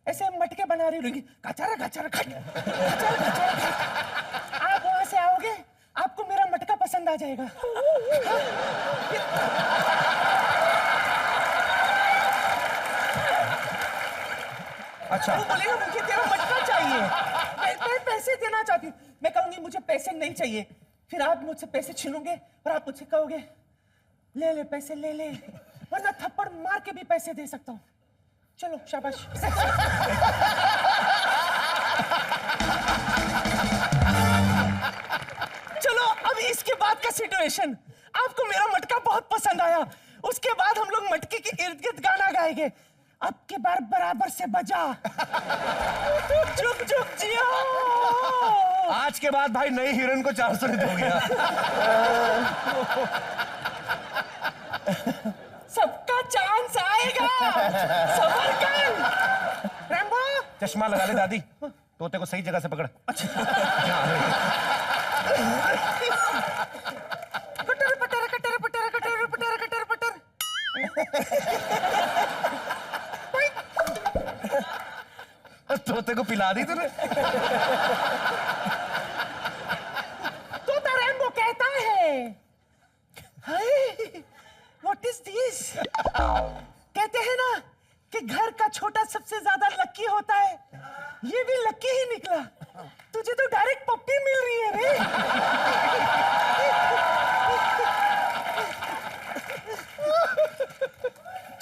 ऐसे मटके बना रही होगी, कचारा कचारा खट, कचारा कचारा खट। आप वहां से आओगे, आपको मेरा मटका पसंद आ जाएगा। अच्छा, वो बोलेगा मुझे तेरा मटका चाहिए, मैं पैसे देना चाहती हूँ। मैं कहूंगी मुझे पैसे नहीं चाहिए, फिर आप मुझसे पैसे छीनोगे और आप मुझसे कहोगे ले ले पैसे ले ले, वरना थप्पड़ मार के भी पैसे दे सकता हूँ। चलो शाबाश। चलो अब इसके बाद का सिचुएशन, आपको मेरा मटका बहुत पसंद आया, उसके बाद हम लोग मटके के इर्द गिर्द गाना गाएंगे। अब की बार बराबर से बजा, चुप चुप जियो। आज के बाद भाई नई हीरोइन को 400 नहीं दोगे। सबका चांस आएगा, सबर कर। रैम्बो, चश्मा लगा ले दादी, तोते को सही जगह से पकड़। अच्छा। कटर पटर कटर पटर कटर पटर कटर पटर। तोते को पिला दी तूने। तोता रैम्बो कहता है, हाय व्हाट इज दिस? कहते हैं ना कि घर का छोटा सबसे ज्यादा लकी होता है, ये भी लकी ही निकला। तुझे तो डायरेक्ट पप्पी मिल रही है रे।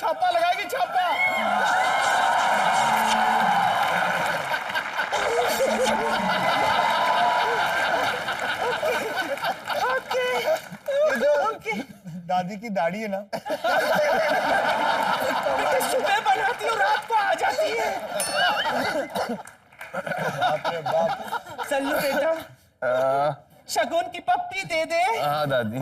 छापा लगाएगी छापा। Okay okay. दादी की दाढ़ी है ना, बेटे सुबह बनाती हूँ रात को आ जाती है। बाप रे बाप। सल्लू बेटा, शगुन की पप्पी दे दे। हाँ दादी।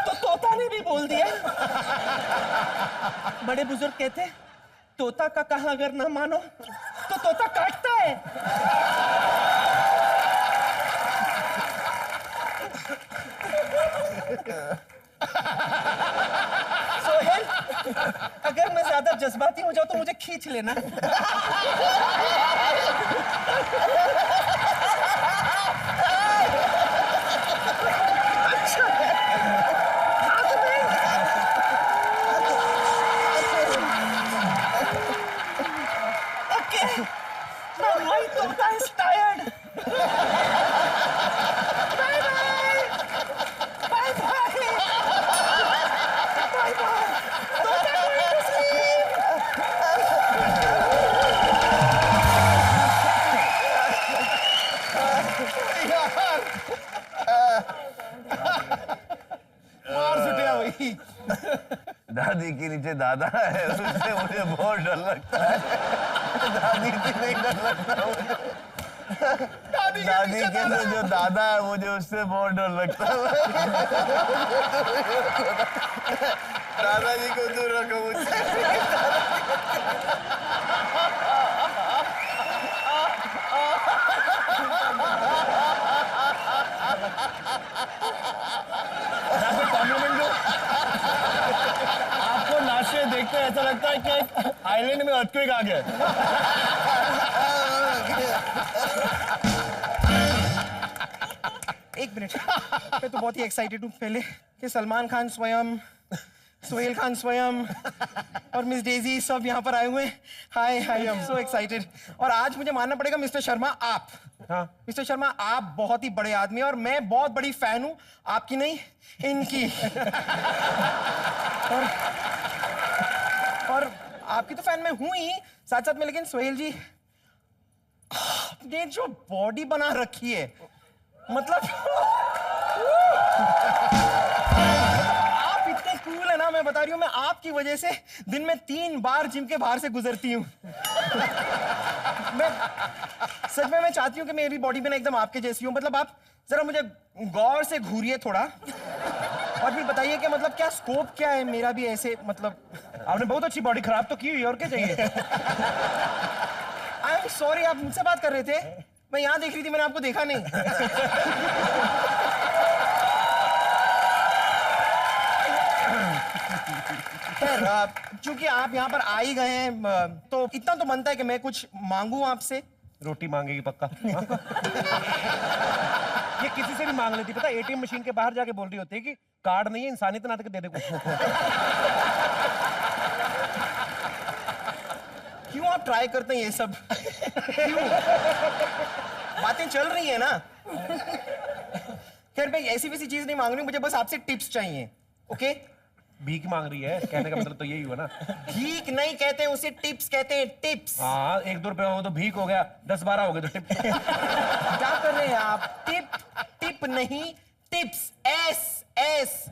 तो तोता ने भी बोल दिया। बड़े बुजुर्ग कहते, तोता का कहा अगर ना मानो तो तोता काटता है। सोहेल, अगर मैं ज्यादा जज्बाती हो जाऊं तो मुझे खींच लेना। My Tota is tired. Bye bye. Bye bye. Bye bye. Tota going to sleep. मार सुटिया वही। दादी के नीचे दादा है, उससे मुझे बहुत डर लगता है। दादी से नहीं डर लगता मुझे। दादी के तो जो दादा है मुझे उससे बहुत डर लगता है। दादाजी को दूर रखो मुझसे। आपको नाचे देखते ऐसा लगता है कि आइलैंड में अर्थक्वेक आ गया। एक मिनट, मैं तो बहुत ही एक्साइटेड हूँ पहले कि सलमान खान स्वयं, सोहेल खान स्वयं और मिस डेजी सब यहाँ पर आए हुए हैं। हाय हाय, आई एम सो एक्साइटेड। और आज मुझे मानना पड़ेगा मिस्टर शर्मा, आप, हाँ मिस्टर शर्मा, आप बहुत ही बड़े आदमी और मैं बहुत बड़ी फैन हूँ आपकी नहीं इनकी। और आपकी तो फैन मैं हूं ही, साथ साथ में, लेकिन सोहेल जी आपने जो बॉडी बना रखी है, मतलब आप इतने कूल है ना, मैं बता रही हूँ, मैं आपकी वजह से दिन में 3 बार जिम के बाहर से गुजरती हूँ। मैं सच में मैं चाहती हूँ कि मेरी बॉडी में ना एकदम आपके जैसी हूँ। मतलब आप जरा मुझे गौर से घूरिए थोड़ा और भी बताइए कि मतलब क्या स्कोप क्या है मेरा भी ऐसे, मतलब आपने बहुत अच्छी बॉडी खराब तो की हुई है, और क्या चाहिए? आई एम सॉरी, आप मुझसे बात कर रहे थे? मैं यहाँ देख रही थी, मैंने आपको देखा नहीं। खैर, चूंकि आप यहाँ पर आ ही गए हैं, तो इतना तो बनता है कि मैं कुछ मांगू आपसे। रोटी मांगेगी पक्का। ये किसी से भी मांग लेती, पता एटीएम मशीन के बाहर जाके बोल रही होती है कि कार्ड नहीं है, इंसानियत ना दे दे कुछ। क्यों आप ट्राई करते हैं ये सब? क्यों? बातें चल रही है ना। खैर, मैं ऐसी वैसी चीज नहीं मांग रही हूँ, मुझे बस आपसे टिप्स चाहिए। ओके? भीख मांग रही है, कहने का मतलब तो यही हुआ ना। भीख नहीं कहते हैं उसे, टिप्स कहते हैं, टिप्स। हाँ, 1-2 रुपए हो तो भीख हो गया, 10-12 हो गए तो टिप। क्या कर रहे हैं आप? टिप, टिप नहीं, टिप्स। एस, एस,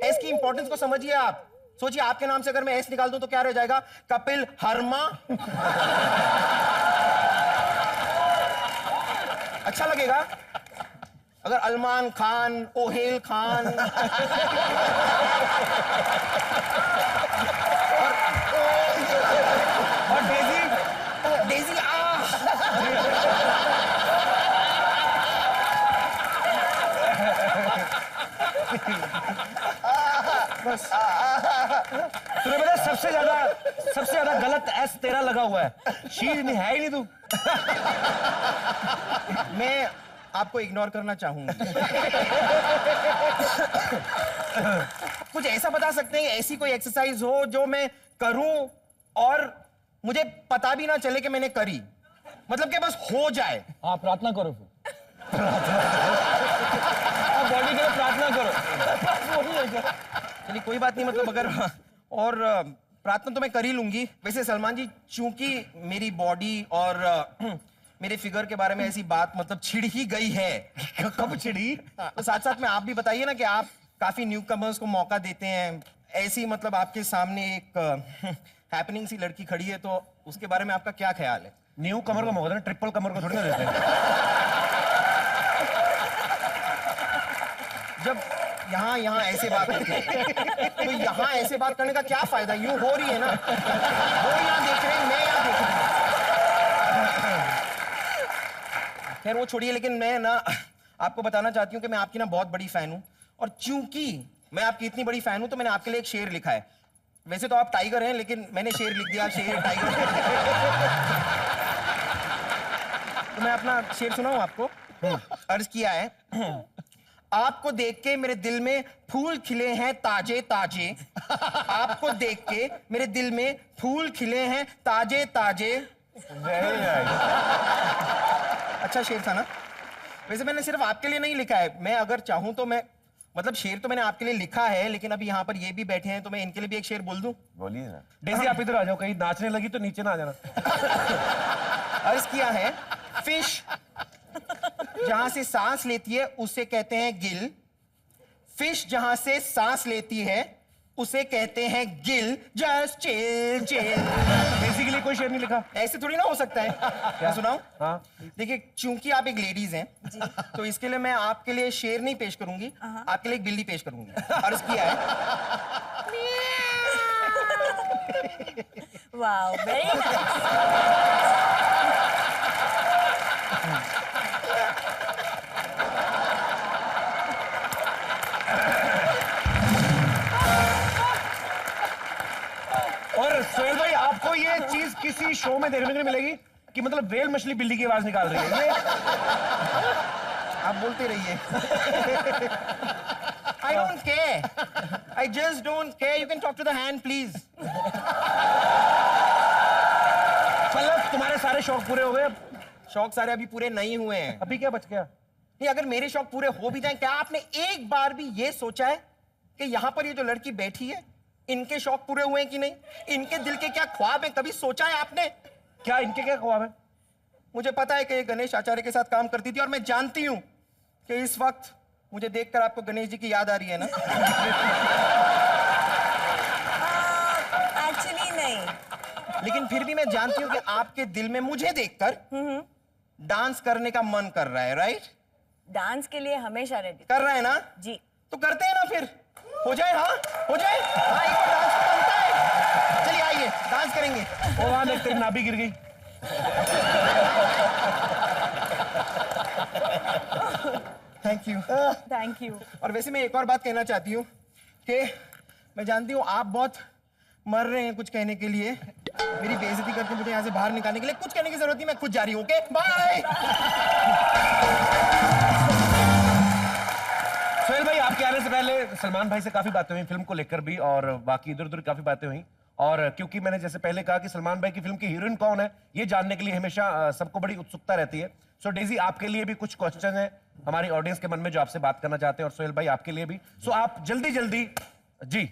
एस की इंपॉर्टेंस को समझिए आप। सोचिए, आपके नाम से अगर मैं एस निकाल दूं तो क्या रह जाएगा? कपिल हर्मा। अच्छा लगेगा? अगर अलमान खान, ओहेल खान और डेजी, डेजी बस तुम्हें पता है सबसे ज्यादा गलत एस तेरा लगा हुआ है। शीर नहीं है ही नहीं तू। मैं आपको इग्नोर करना चाहूंगा। कुछ ऐसा बता सकते हैं, ऐसी कोई एक्सरसाइज हो जो मैं करूं और मुझे पता भी ना चले कि मैंने करी, मतलब कि बस हो जाए। आप प्रार्थना करो फिर। आप बॉडी के लिए प्रार्थना करो। चलिए कोई बात नहीं, मतलब अगर और प्रार्थना तो मैं कर ही लूंगी। वैसे सलमान जी, चूंकि मेरी बॉडी और मेरे फिगर के बारे में ऐसी बात मतलब छिड़ ही गई है। कब छिड़ी? तो साथ साथ में आप भी बताइए ना कि आप काफी न्यू कमर्स को मौका देते हैं। ऐसी मतलब आपके सामने एक हैपनिंग सी लड़की खड़ी है, तो उसके बारे में आपका क्या ख्याल है? न्यू कमर को मौका देना, ट्रिपल कमर को थोड़ी ना देते हैं। जब यहाँ ऐसे बात होती है तो यहाँ ऐसे बात करने का क्या फायदा? यूं हो रही है ना, वो यहाँ देख रहे हैं, मैं यहाँ देख रही हूँ। खैर वो छोड़िए, लेकिन मैं ना आपको बताना चाहती हूँ कि मैं आपकी ना बहुत बड़ी फैन हूँ, और चूंकि मैं आपकी इतनी बड़ी फैन हूँ तो मैंने आपके लिए एक शेर लिखा है। वैसे तो आप टाइगर हैं, लेकिन मैंने शेर लिख दिया, शेर टाइगर। तो मैं अपना शेर सुनाऊं आपको? अर्ज किया है, आपको देख के मेरे दिल में फूल खिले हैं ताजे ताजे। आपको देख के मेरे दिल में फूल खिले हैं ताजे ताजे। अच्छा शेर था ना? वैसे मैंने सिर्फ आपके लिए नहीं लिखा है, मैं अगर चाहूं तो मैं मतलब शेर तो मैंने आपके लिए लिखा है, लेकिन अभी यहाँ पर ये भी बैठे हैं तो मैं इनके लिए भी एक शेर बोल दूं? बोलिए ना। डेजी आप इधर आ जाओ, कहीं नाचने लगी तो नीचे ना आ जाना। अर्ज किया है, फिश जहां से सांस लेती है उसे कहते हैं गिल। फिश जहां से सांस लेती है उसे कहते हैं Gill. Just chill chill. Basically कोई शेर नहीं लिखा। ऐसे थोड़ी ना हो सकता है। क्या सुनाऊं? हाँ। देखिए, चूंकि आप एक लेडीज हैं तो इसके लिए मैं आपके लिए शेर नहीं पेश करूंगी, आपके लिए एक बिल्ली पेश करूंगी। अर्ज किया है, वाओ, वेरी नाइस। और सोहेल भाई, आपको ये चीज किसी शो में देखने को नहीं मिलेगी कि मतलब वेल मछली बिल्ली की आवाज निकाल रही है। ये आप बोलते रहिए। I don't care. I just don't care. You can talk to the hand, please. मतलब तुम्हारे सारे शौक पूरे हो गए? शौक सारे अभी पूरे नहीं हुए हैं। अभी क्या बच गया? नहीं, अगर मेरे शौक पूरे हो भी जाएं, क्या आपने एक बार भी ये सोचा है कि यहाँ पर ये जो लड़की बैठी है, इनके शौक पूरे हुए हैं कि नहीं? इनके दिल के क्या ख्वाब हैं? कभी सोचा है आपने? क्या इनके क्या ख्वाब है? मुझे पता है कि ये गणेश आचार्य के साथ काम करती थी, और मैं जानती हूँ कि इस वक्त मुझे देखकर आपको गणेश जी की याद आ रही है ना? एक्चुअली नहीं, लेकिन फिर भी मैं जानती हूँ कि आपके दिल में मुझे देखकर डांस करने का मन कर रहा है, राइट? डांस के लिए हमेशा रेडी। कर रहा है ना? जी। तो करते हैं ना फिर। हो जाए? हाँ हो जाए। हाँ, एक और डांस तो बनता है। चलिए आइए डांस करेंगे। ओ वहां देख, तेरी नाभि गिर गई। Thank you. Thank you. और वैसे मैं एक और बात कहना चाहती हूँ कि मैं जानती हूँ आप बहुत मर रहे हैं कुछ कहने के लिए। मेरी बेइज्जती करके मुझे यहाँ से बाहर निकालने के लिए कुछ कहने की जरूरत नहीं, मैं खुद जा रही हूँ। Okay bye. सोहेल भाई, आपके आने से पहले सलमान भाई से काफी बातें हुई फिल्म को लेकर भी, और बाकी इधर उधर काफी बातें हुई। और क्योंकि मैंने जैसे पहले कहा कि सलमान भाई की फिल्म की हीरोइन कौन है, ये जानने के लिए हमेशा सबको बड़ी उत्सुकता रहती है। सो डेजी, आपके लिए भी कुछ क्वेश्चन है हमारी ऑडियंस के मन में जो आपसे बात करना चाहते हैं, और सोहेल भाई आपके लिए भी। सो आप जल्दी जल्दी जी।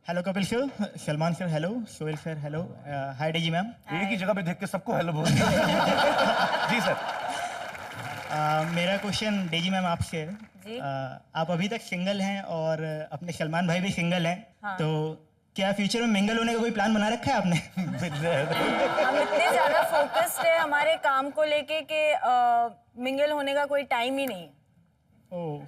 Hello Kapil sir, Salman sir hello, Sohail sir hello, hi Daisy ma'am. एक ही जगह पे देख के सबको हेलो बोल दिया। जी सर। मेरा क्वेश्चन डेजी मैम आपसे है। जी। आप अभी तक सिंगल हैं और अपने सलमान भाई भी सिंगल हैं। हाँ। तो क्या फ्यूचर में मिंगल होने का कोई प्लान बना रखा है आपने? हम इतने ज्यादा फोकस्ड है हमारे काम को लेके कि मिंगल होने का कोई टाइम ही नहीं है। ओह,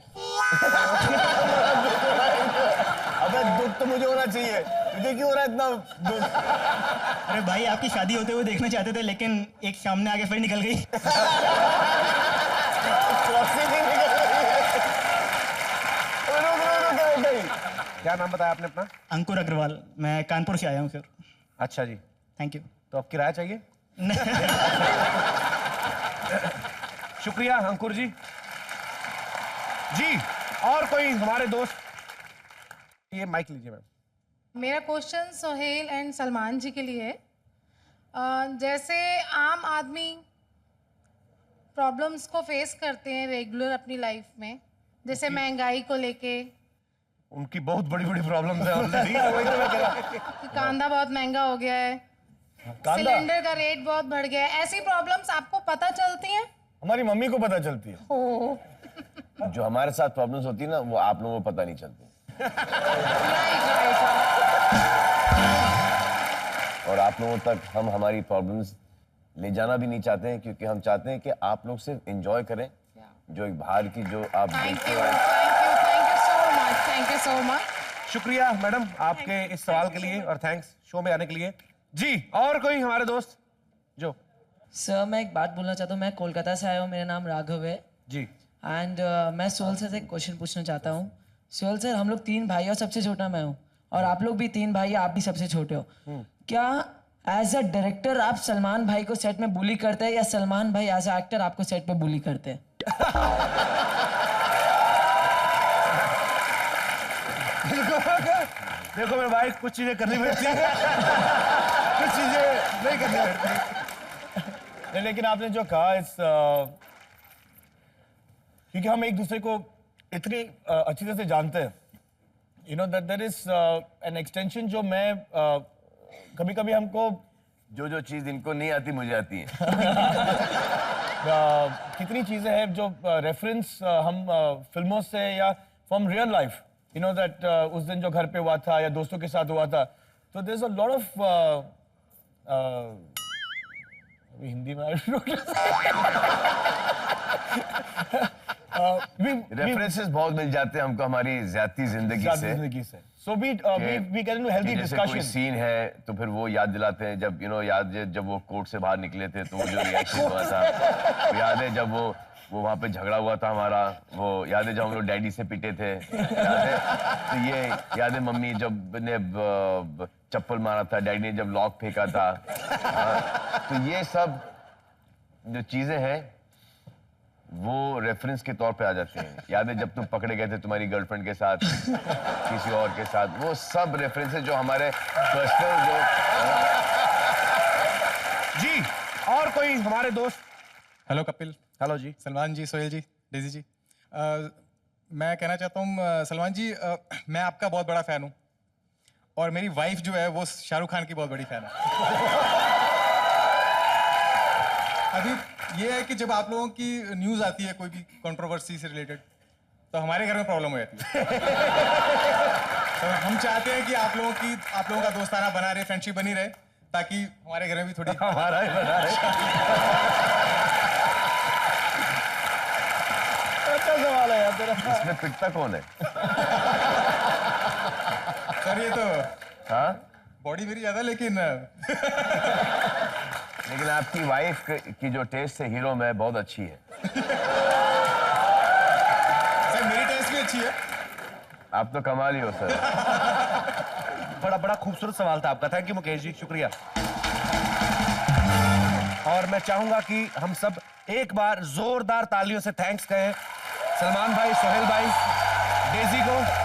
अबे दुख तो मुझे होना चाहिए, तुझे क्यों हो रहा है इतना दुख? अरे भाई आपकी शादी होते हुए देखना चाहते थे, लेकिन एक सामने आके फिर निकल गई। क्या नाम बताया आपने अपना? अंकुर अग्रवाल, मैं कानपुर से आया हूँ सर। अच्छा जी, थैंक यू। तो अब किराया चाहिए? शुक्रिया अंकुर जी। जी, और कोई हमारे दोस्त? ये माइक लीजिए मैम। मेरा क्वेश्चन सोहेल एंड सलमान जी के लिए है। जैसे आम आदमी प्रॉब्लम्स को फेस करते हैं रेगुलर अपनी लाइफ में, जैसे महंगाई को लेके उनकी बहुत बड़ी बड़ी प्रॉब्लम्स है ऑलरेडी। वही तो मैं कह रहा कि कांदा बहुत महंगा हो गया है, सिलेंडर का रेट बहुत बढ़ गया है, ऐसी प्रॉब्लम्स आपको पता चलती हैं? हमारी मम्मी को पता चलती है। ओह, जो हमारे साथ प्रॉब्लम्स होती है ना, वो आप लोगों को पता नहीं चलती। राइट। और आप लोगों तक हम हमारी प्रॉब्लम्स ले जाना भी नहीं चाहते हैं, क्योंकि हम चाहते हैं कि आप लोग सिर्फ एंजॉय करें जो एक बाहर की जो आप देखते हैं। Thank you so much. शुक्रिया मैडम आपके इस सवाल के लिए, और थैंक्स शो में आने के लिए। जी, और कोई हमारे दोस्त जो? सर मैं एक बात बोलना चाहता हूँ। मैं कोलकाता से आया हूँ, मेरा नाम राघव है। जी। एंड मैं सोहेल सर से एक क्वेश्चन पूछना चाहता हूँ। सोहेल सर, हम लोग 3 भाई और सबसे छोटा मैं हूँ, और आप लोग भी 3 भाई, आप भी सबसे छोटे हो। क्या एज अ डायरेक्टर आप सलमान भाई को सेट में बुली करते हैं, या सलमान भाई एज अ एक्टर आपको सेट पे बुली करते हैं? देखो मेरे भाई, कुछ चीजें करनी पड़ती है, कुछ चीजें नहीं करनी पड़ती। लेकिन आपने जो कहा इस क्योंकि हम एक दूसरे को इतनी अच्छी तरह से जानते हैं, you know that there is an extension जो मैं कभी कभी हमको जो चीज इनको नहीं आती मुझे आती है। कितनी चीजें हैं जो रेफरेंस हम फिल्मों से या from real life, you know that उस दिन जो घर पे हुआ था या दोस्तों के साथ हुआ था, तो there is a lot of Hindi में रेफरेंसेस बहुत मिल जाते हैं हमको हमारी ज़ाती जिंदगी से। So we get into healthy जैसे कोई discussion. सीन है तो फिर वो याद दिलाते हैं, जब जब वो कोर्ट से बाहर निकले थे तो वो जो रिएक्शन हुआ था, तो याद है जब वो वहाँ पे झगड़ा हुआ था हमारा, वो याद है जब हम लोग डैडी से पिटे थे, याद है? तो ये याद है मम्मी जब ने चप्पल मारा था, डैडी ने जब लॉक फेंका था। तो ये सब जो चीजें हैं वो रेफरेंस के तौर पे आ जाते हैं। याद है जब तुम पकड़े गए थे तुम्हारी गर्लफ्रेंड के साथ, किसी और के साथ, वो सब रेफरेंसेस जो हमारे पर्सनल जो। जी, और कोई हमारे दोस्त? हेलो कपिल। हेलो जी। सलमान जी, सोहेल जी, डेजी जी, मैं कहना चाहता हूँ सलमान जी, मैं आपका बहुत बड़ा फैन हूँ, और मेरी वाइफ जो है वो शाहरुख खान की बहुत बड़ी फैन है। अभी ये है कि जब आप लोगों की न्यूज़ आती है कोई भी कंट्रोवर्सी से रिलेटेड, तो हमारे घर में प्रॉब्लम हो जाती है। तो हम चाहते हैं कि आप लोगों का दोस्ताना बना रहे, फ्रेंडशिप बनी रहे, ताकि हमारे घर में भी थोड़ी हमारा ही बना रहे। अच्छा सवाल है यार तेरा। इसमें पिटता कौन है? सर ये तो हाँ, बॉडी मेरी ज्यादा, लेकिन आपकी वाइफ की जो टेस्ट है हीरो में बहुत अच्छी है। सर मेरी टेस्ट भी अच्छी है। आप तो कमाल ही हो सर। बड़ा खूबसूरत सवाल था आपका। थैंक यू मुकेश जी, शुक्रिया। और मैं चाहूंगा कि हम सब एक बार जोरदार तालियों से थैंक्स कहें सलमान भाई, सोहेल भाई, डेजी को।